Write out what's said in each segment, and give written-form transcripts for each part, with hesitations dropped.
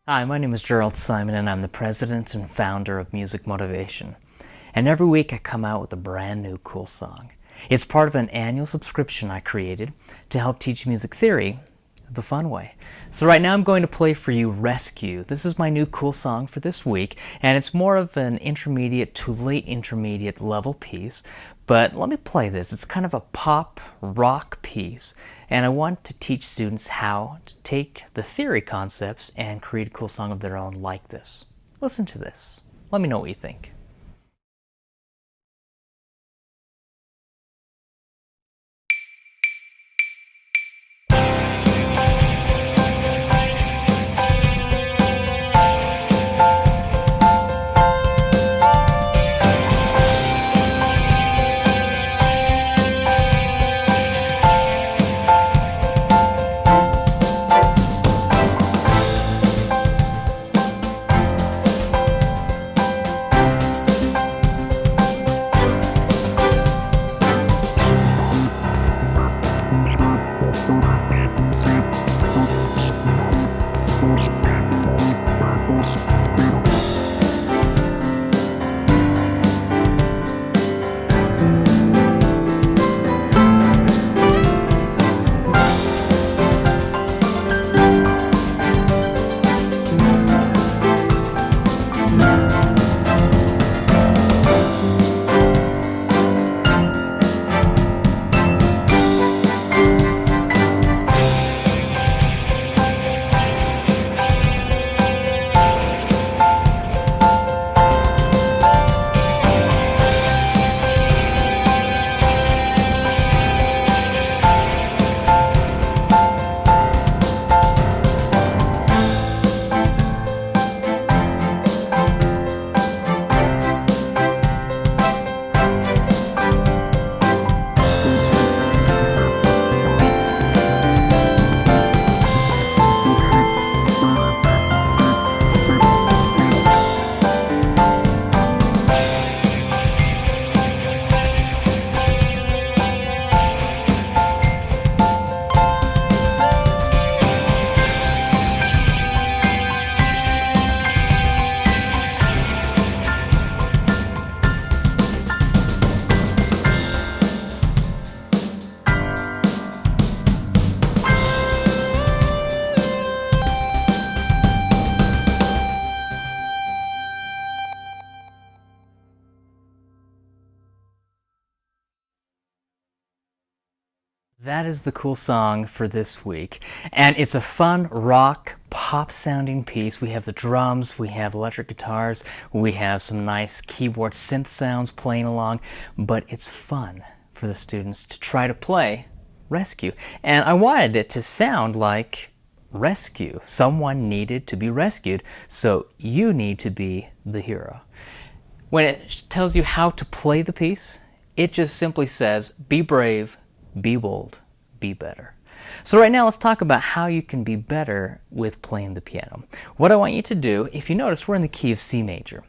Hi, my name is Jerald Simon and I'm the president and founder of Music Motivation. And every week I come out with a brand new cool song. It's part of an annual subscription I created to help teach music theory the fun way. So right now I'm going to play for you Rescue. This is my new cool song for this week, and it's more of an intermediate to late intermediate level piece. But let me play this. It's kind of a pop rock piece, and I want to teach students how to take the theory concepts and create a cool song of their own like this. Listen to this. Let me know what you think. That is the cool song for this week. And it's a fun rock pop sounding piece. We have the drums, we have electric guitars, we have some nice keyboard synth sounds playing along, but it's fun for the students to try to play Rescue. And I wanted it to sound like rescue. Someone needed to be rescued, so you need to be the hero. When it tells you how to play the piece, it just simply says, be brave, be bold, be better. So right now let's talk about how you can be better with playing the piano. What I want you to do, if you notice, we're in the key of C major.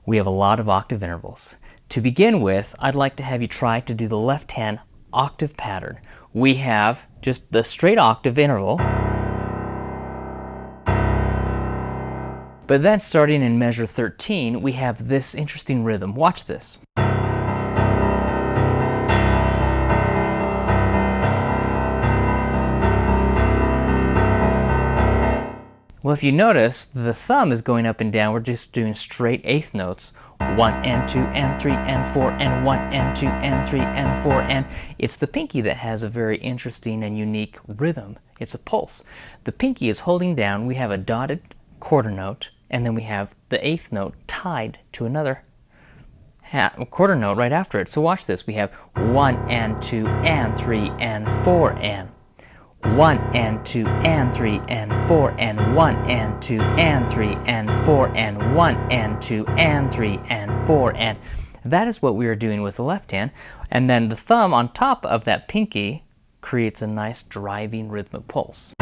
We have a lot of octave intervals. To begin with, I'd like to have you try to do the left hand octave pattern. We have just the straight octave interval, but then starting in measure 13, we have this interesting rhythm. Watch this. Well, if you notice, the thumb is going up and down. We're just doing straight eighth notes. 1 and 2 and 3 and 4 and 1 and 2 and 3 and 4 and it's the pinky that has a very interesting and unique rhythm. It's a pulse. The pinky is holding down. We have a dotted quarter note, and then we have the eighth note tied to another quarter note right after it. So watch this. We have 1 and 2 and 3 and 4 and 1 and 2 and 3 and 4 and 1 and 2 and 3 and 4 and 1 and 2 and 3 and 4 and that is what we are doing with the left hand. And then the thumb on top of that pinky creates a nice driving rhythmic pulse.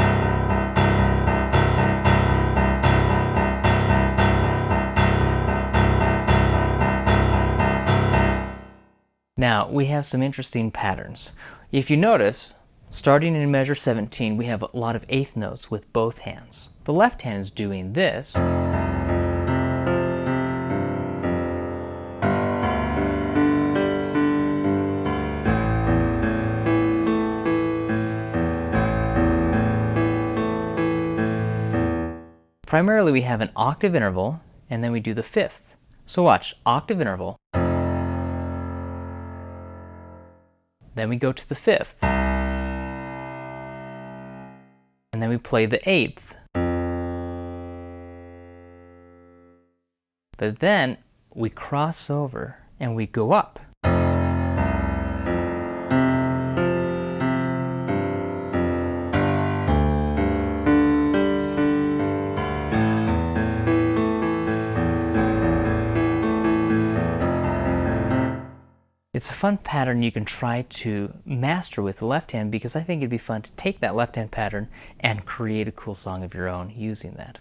Now we have some interesting patterns. If you notice, Starting in measure 17, we have a lot of eighth notes with both hands. The left hand is doing this. Primarily we have an octave interval, and then we do the fifth. So watch, octave interval, then we go to the fifth, and then we play the eighth. But then we cross over and we go up. It's a fun pattern you can try to master with the left hand, because I think it'd be fun to take that left hand pattern and create a cool song of your own using that.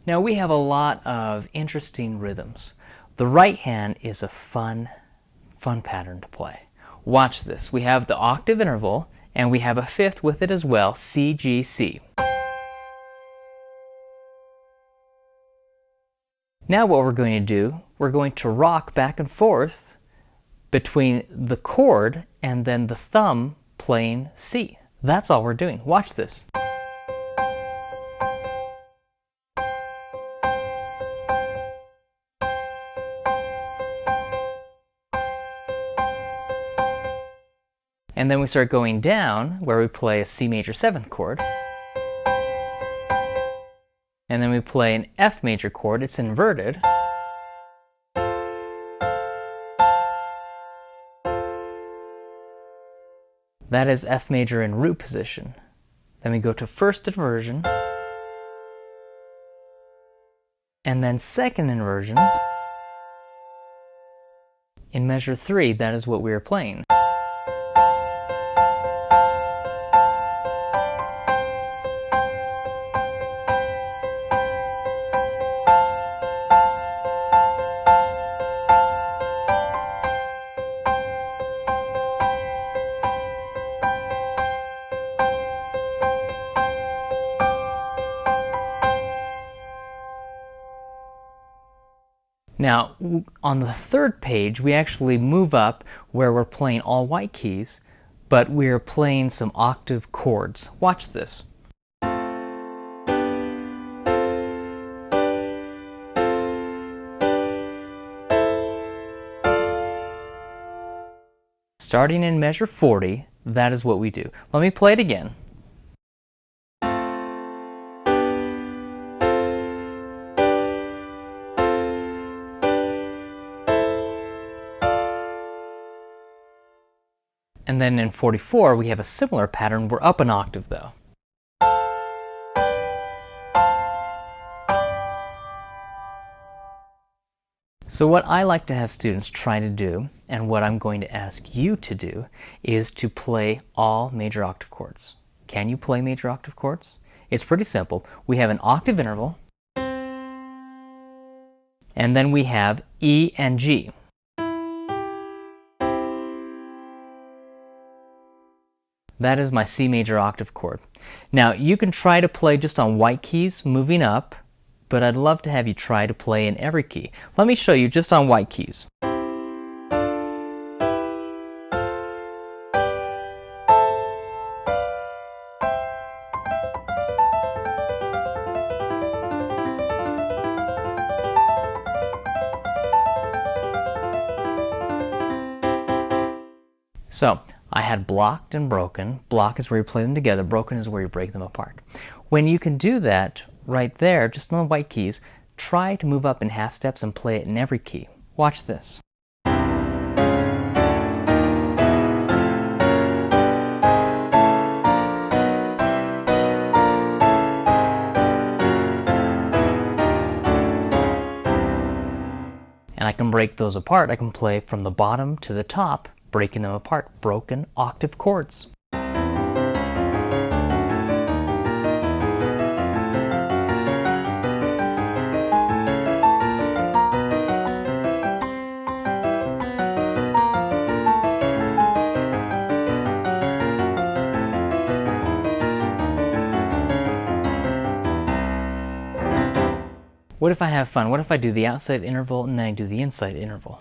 Now we have a lot of interesting rhythms. The right hand is a fun pattern to play. Watch this. We have the octave interval and we have a fifth with it as well, C, G, C. Now what we're going to do, we're going to rock back and forth between the chord and then the thumb playing C. That's all we're doing. Watch this. And then we start going down, where we play a C major 7th chord. And then we play an F major chord, it's inverted. That is F major in root position. Then we go to first inversion, and then second inversion. In measure 3, that is what we are playing. Now, on the third page, we actually move up where we're playing all white keys, but we're playing some octave chords. Watch this. Starting in measure 40, that is what we do. Let me play it again. And then in 44, we have a similar pattern. We're up an octave though. So what I like to have students try to do, and what I'm going to ask you to do, is to play all major octave chords. Can you play major octave chords? It's pretty simple. We have an octave interval, and then we have E and G. That is my C major octave chord. Now, you can try to play just on white keys, moving up, but I'd love to have you try to play in every key. Let me show you just on white keys. So, I had blocked and broken. Block is where you play them together, broken is where you break them apart. When you can do that right there, just on the white keys, try to move up in half steps and play it in every key. Watch this. And I can break those apart. I can play from the bottom to the top, breaking them apart, broken octave chords. What if I have fun? What if I do the outside interval and then I do the inside interval?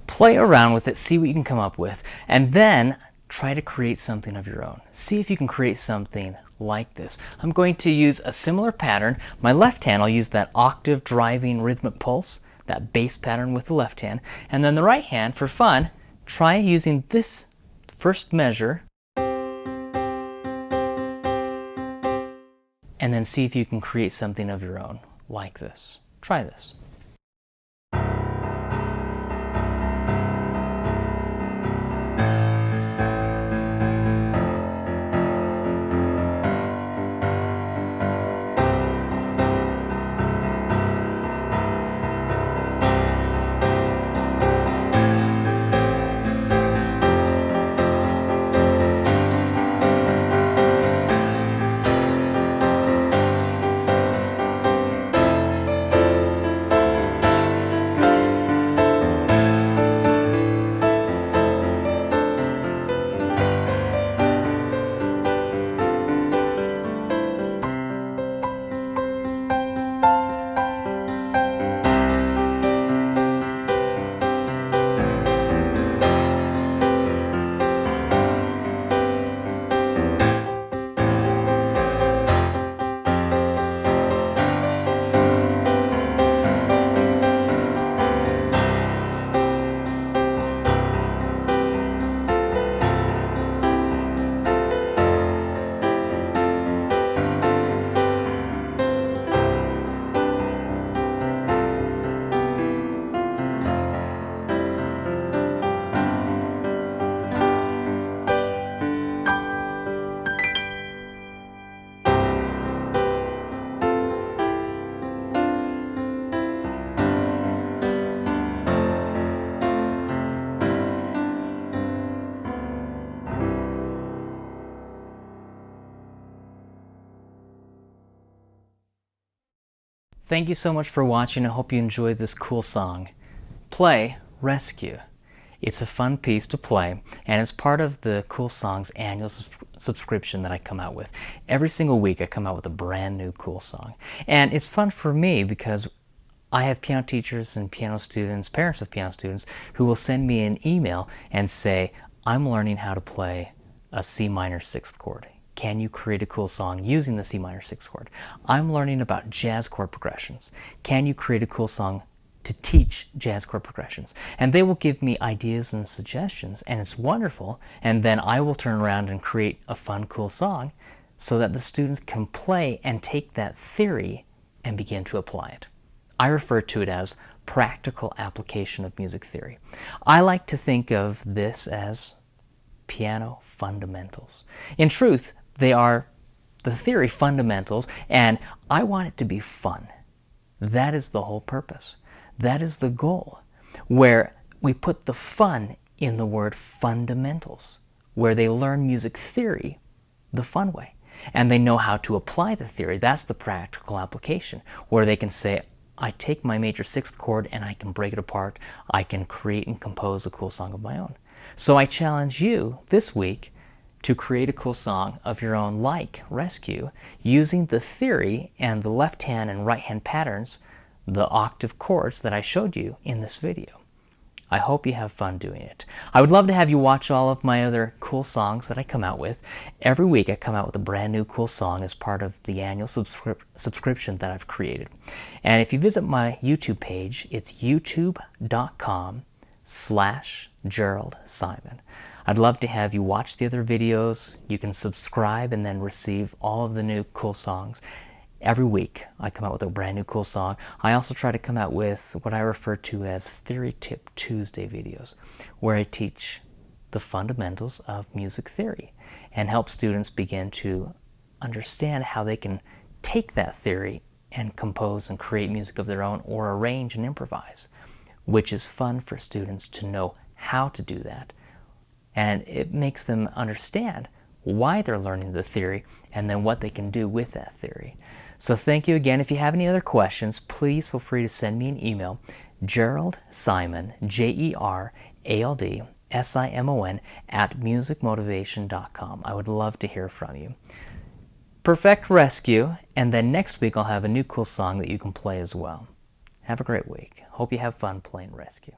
Play around with it, see what you can come up with, and then try to create something of your own. See if you can create something like this. I'm going to use a similar pattern. My left hand, I'll use that octave driving rhythmic pulse, that bass pattern with the left hand, and then the right hand, for fun, try using this first measure, and then see if you can create something of your own like this. Try this. Thank you so much for watching. I hope you enjoyed this cool song. Play, Rescue. It's a fun piece to play, and it's part of the Cool Songs annual subscription that I come out with. Every single week I come out with a brand new cool song. And it's fun for me because I have piano teachers and piano students, parents of piano students, who will send me an email and say, I'm learning how to play a C minor sixth chord. Can you create a cool song using the C minor sixth chord? I'm learning about jazz chord progressions. Can you create a cool song to teach jazz chord progressions? And they will give me ideas and suggestions, and it's wonderful. And then I will turn around and create a fun, cool song so that the students can play and take that theory and begin to apply it. I refer to it as practical application of music theory. I like to think of this as piano fundamentals. In truth, they are the theory fundamentals, and I want it to be fun. That is the whole purpose. That is the goal, where we put the fun in the word fundamentals, where they learn music theory the fun way, and they know how to apply the theory. That's the practical application, where they can say, I take my major sixth chord and I can break it apart. I can create and compose a cool song of my own. So I challenge you this week to create a cool song of your own like Rescue, using the theory and the left hand and right hand patterns, the octave chords that I showed you in this video. I hope you have fun doing it. I would love to have you watch all of my other cool songs that I come out with. Every week I come out with a brand new cool song as part of the annual subscription that I've created. And if you visit my YouTube page, it's youtube.com/Jerald Simon. I'd love to have you watch the other videos. You can subscribe and then receive all of the new cool songs. Every week I come out with a brand new cool song. I also try to come out with what I refer to as Theory Tip Tuesday videos, where I teach the fundamentals of music theory and help students begin to understand how they can take that theory and compose and create music of their own, or arrange and improvise which is fun for students to know how to do that. And it makes them understand why they're learning the theory and then what they can do with that theory. So thank you again. If you have any other questions, please feel free to send me an email, Jerald Simon, JeraldSimon, @musicmotivation.com. I would love to hear from you. Perfect Rescue, and then next week I'll have a new cool song that you can play as well. Have a great week. Hope you have fun playing Rescue.